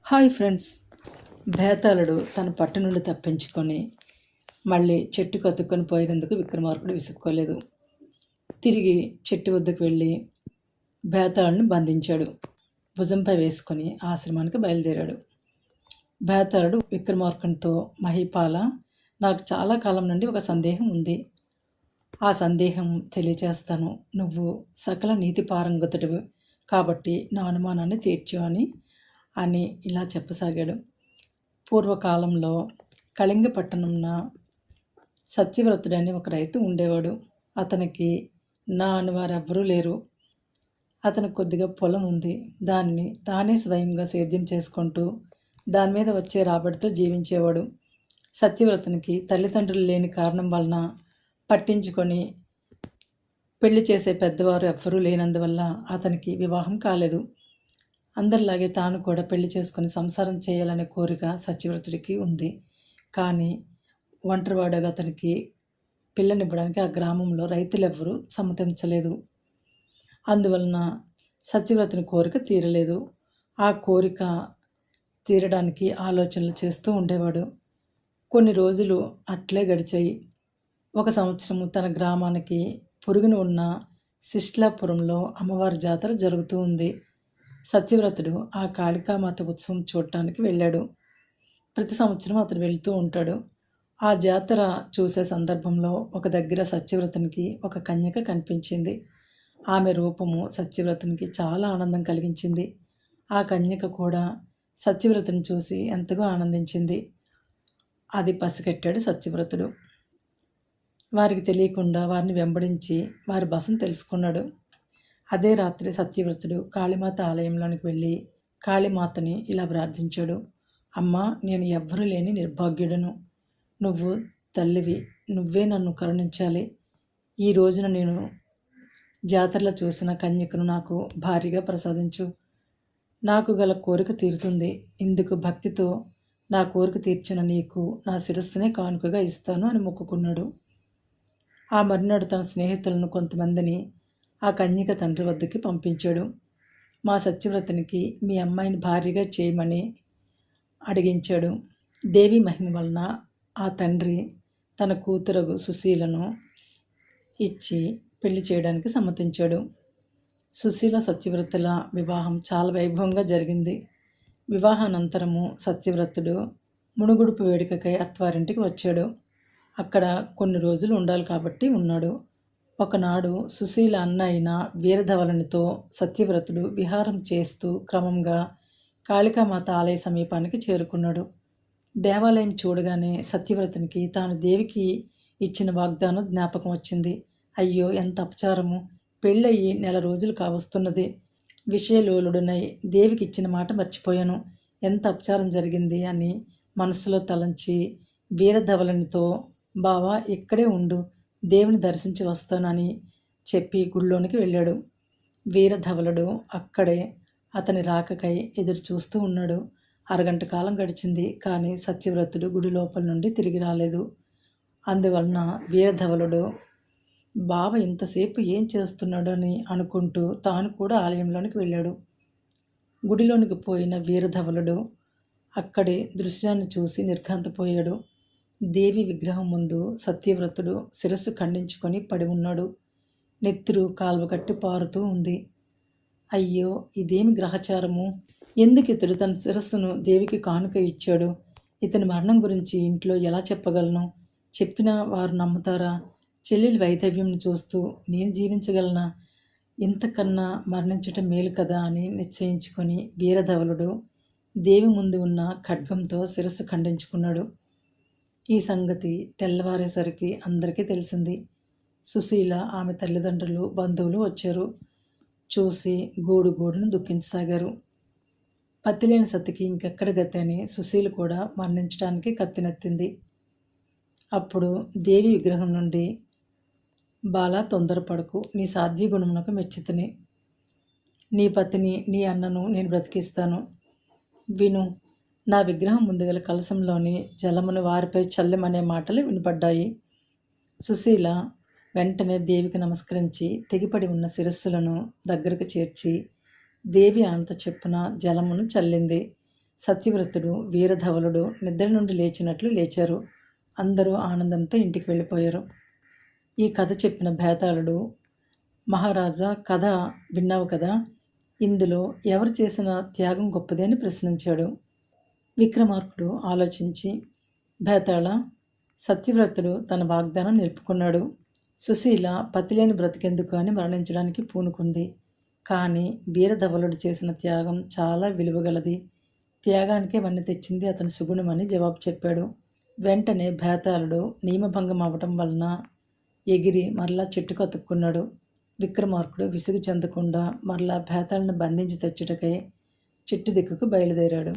Hi friends. బేతాళుడు తన పట్టు నుండి తప్పించుకొని మళ్ళీ చెట్టుకు అతుక్కొని పోయినందుకు విక్రమార్కుడు విసుక్కోలేదు. తిరిగి చెట్టు వద్దకు వెళ్ళి బేతాళుడిని బంధించాడు. భుజంపై వేసుకొని ఆశ్రమానికి బయలుదేరాడు. బేతాళుడు విక్రమార్కునితో, మహీపాల, నాకు చాలా కాలం నుండి ఒక సందేహం ఉంది. ఆ సందేహం తెలియచేస్తాను. నువ్వు సకల నీతి పారంగతుడివి కాబట్టి నా అనుమానాన్ని తీర్చు అని ఇలా చెప్పసాగాడు. పూర్వకాలంలో కళింగ పట్టణంన సత్యవ్రతుడని ఒక రైతు ఉండేవాడు. అతనికి నా అనువారెవ్వరూ లేరు. అతనికి కొద్దిగా పొలం ఉంది. దాన్ని తానే స్వయంగా సేద్యం చేసుకుంటూ దాని మీద వచ్చే రాబడితో జీవించేవాడు. సత్యవ్రతునికి తల్లిదండ్రులు లేని కారణం వలన పట్టించుకొని పెళ్లి చేసే పెద్దవారు ఎవ్వరూ లేనందువల్ల అతనికి వివాహం కాలేదు. అందరిలాగే తాను కూడా పెళ్లి చేసుకుని సంసారం చేయాలనే కోరిక సత్యవ్రతుడికి ఉంది. కానీ ఒంటరివాడగా అతనికి పిల్లనివ్వడానికి ఆ గ్రామంలో రైతులెవ్వరూ సమ్మతించలేదు. అందువలన సత్యవ్రతుని కోరిక తీరలేదు. ఆ కోరిక తీరడానికి ఆలోచనలు చేస్తూ ఉండేవాడు. కొన్ని రోజులు అట్లే గడిచాయి. ఒక సంవత్సరము తన గ్రామానికి పొరుగున ఉన్న శిష్లాపురంలో అమ్మవారి జాతర జరుగుతూ ఉంది. సత్యవ్రతుడు ఆ కాళికామాత ఉత్సవం చూడటానికి వెళ్ళాడు. ప్రతి సంవత్సరం అతడు వెళ్తూ ఉంటాడు. ఆ జాతర చూసే సందర్భంలో ఒక దగ్గర సత్యవ్రతునికి ఒక కన్యక కనిపించింది. ఆమె రూపము సత్యవ్రతునికి చాలా ఆనందం కలిగించింది. ఆ కన్యక కూడా సత్యవ్రతుని చూసి ఎంతగా ఆనందించింది. అది పసిగట్టాడు సత్యవ్రతుడు. వారికి తెలియకుండా వారిని వెంబడించి వారి బసను తెలుసుకున్నాడు. అదే రాత్రి సత్యవ్రతుడు కాళీమాత ఆలయంలోనికి వెళ్ళి కాళీమాతని ఇలా ప్రార్థించాడు. అమ్మా, నేను ఎవ్వరూ లేని నిర్భాగ్యుడను. నువ్వు తల్లివి. నువ్వే నన్ను కరుణించాలి. ఈ రోజున నేను జాతరలో చూసిన కన్యకను నాకు భారీగా ప్రసాదించు. నాకు గల కోరిక తీరుతుంది. ఇందుకు భక్తితో నా కోరిక తీర్చిన నీకు నా శిరస్సునే కానుకగా ఇస్తాను అని మొక్కుకున్నాడు. ఆ మర్నాడు తన స్నేహితులను కొంతమందిని ఆ కన్యక తండ్రి వద్దకి పంపించాడు. మా సత్యవ్రతునికి మీ అమ్మాయిని భారీగా చేయమని అడిగించాడు. దేవి మహిమ వలన ఆ తండ్రి తన కూతురగు సుశీలను ఇచ్చి పెళ్లి చేయడానికి సమ్మతించాడు. సుశీల సత్యవ్రతుల వివాహం చాలా వైభవంగా జరిగింది. వివాహానంతరము సత్యవ్రతుడు మునుగుడుపు వేడుకకై అత్వారింటికి వచ్చాడు. అక్కడ కొన్ని రోజులు ఉండాలి కాబట్టి ఉన్నాడు. ఒకనాడు సుశీల అన్న అయిన వీరధవలునితో సత్యవ్రతుడు విహారం చేస్తూ క్రమంగా కాళికామాత ఆలయ సమీపానికి చేరుకున్నాడు. దేవాలయం చూడగానే సత్యవ్రతునికి తాను దేవికి ఇచ్చిన వాగ్దానం జ్ఞాపకం వచ్చింది. అయ్యో, ఎంత అపచారము! పెళ్ళయి నెల రోజులు కావస్తున్నది. విషయలోలుడునై దేవికి ఇచ్చిన మాట మర్చిపోయాను. ఎంత అపచారం జరిగింది అని మనసులో తలంచి వీరధవలునితో, బావా, ఇక్కడే ఉండు, దేవుని దర్శించి వస్తానని చెప్పి గుడిలోనికి వెళ్ళాడు. వీరధవలుడు అక్కడే అతని రాకకై ఎదురు చూస్తూ ఉన్నాడు. అరగంట కాలం గడిచింది. కానీ సత్యవ్రతుడు గుడి లోపల నుండి తిరిగి రాలేదు. అందువలన వీరధవలుడు బావ ఇంతసేపు ఏం చేస్తున్నాడు అని అనుకుంటూ తాను కూడా ఆలయంలోనికి వెళ్ళాడు. గుడిలోనికి పోయిన వీరధవలుడు అక్కడి దృశ్యాన్ని చూసి నిర్ఘాంతపోయాడు. దేవి విగ్రహం ముందు సత్యవ్రతుడు శిరస్సు ఖండించుకొని పడి ఉన్నాడు. నెత్తురు కాల్వ కట్టి పారుతూ ఉంది. అయ్యో, ఇదేమి గ్రహచారము! ఎందుకు ఇతడు తన శిరస్సును దేవికి కానుక ఇచ్చాడు? ఇతని మరణం గురించి ఇంట్లో ఎలా చెప్పగలను? చెప్పినా వారు నమ్ముతారా? చెల్లెలి వైధవ్యం చూస్తూ నేను జీవించగలనా? ఇంతకన్నా మరణించటం మేలు కదా అని నిశ్చయించుకొని వీరధవలుడు దేవి ముందు ఉన్న ఖడ్గంతో శిరస్సు ఖండించుకున్నాడు. ఈ సంగతి తెల్లవారేసరికి అందరికీ తెలిసింది. సుశీల, ఆమె తల్లిదండ్రులు, బంధువులు వచ్చారు. చూసి గూడును దుఃఖించసాగారు. పత్తిలేని సతికి ఇంకెక్కడ గతి అని సుశీల కూడా మరణించడానికి కత్తినెత్తింది. అప్పుడు దేవి విగ్రహం నుండి, బాలా, తొందరపడకు, నీ సాధ్వీ గుణమునకు మెచ్చితిని. నీ పతిని, నీ అన్నను నేను బ్రతికిస్తాను. విను. నా విగ్రహం ముందుగల కలశంలోని జలమును వారిపై చల్లెమనే మాటలు వినపడ్డాయి. సుశీల వెంటనే దేవికి నమస్కరించి తెగిపడి ఉన్న శిరస్సులను దగ్గరకు చేర్చి దేవి అంత చెప్పున జలమును చల్లింది. సత్యవ్రతుడు, వీరధవలుడు నిద్ర నుండి లేచినట్లు లేచారు. అందరూ ఆనందంతో ఇంటికి వెళ్ళిపోయారు. ఈ కథ చెప్పిన భేతాళుడు, మహారాజా, కథ విన్నావు కదా, ఇందులో ఎవరు చేసిన త్యాగం గొప్పది అని ప్రశ్నించాడు. విక్రమార్కుడు ఆలోచించి, భేతాళ, సత్యవ్రతుడు తన వాగ్దానం నిలుపుకున్నాడు. సుశీల పతిలేని బ్రతికెందుకు అని మరణించడానికి పూనుకుంది. కానీ వీరధవలుడు చేసిన త్యాగం చాలా విలువగలది. త్యాగానికే వన్నె తెచ్చింది అతని సుగుణమని జవాబు చెప్పాడు. వెంటనే భేతాళుడు నియమభంగం అవ్వటం వలన ఎగిరి మరలా చెట్టుకు అతుక్కున్నాడు. విక్రమార్కుడు విసుగు చెందకుండా మరలా భేతాళును బంధించి తెచ్చుటకై చెట్టు దిక్కుకు బయలుదేరాడు.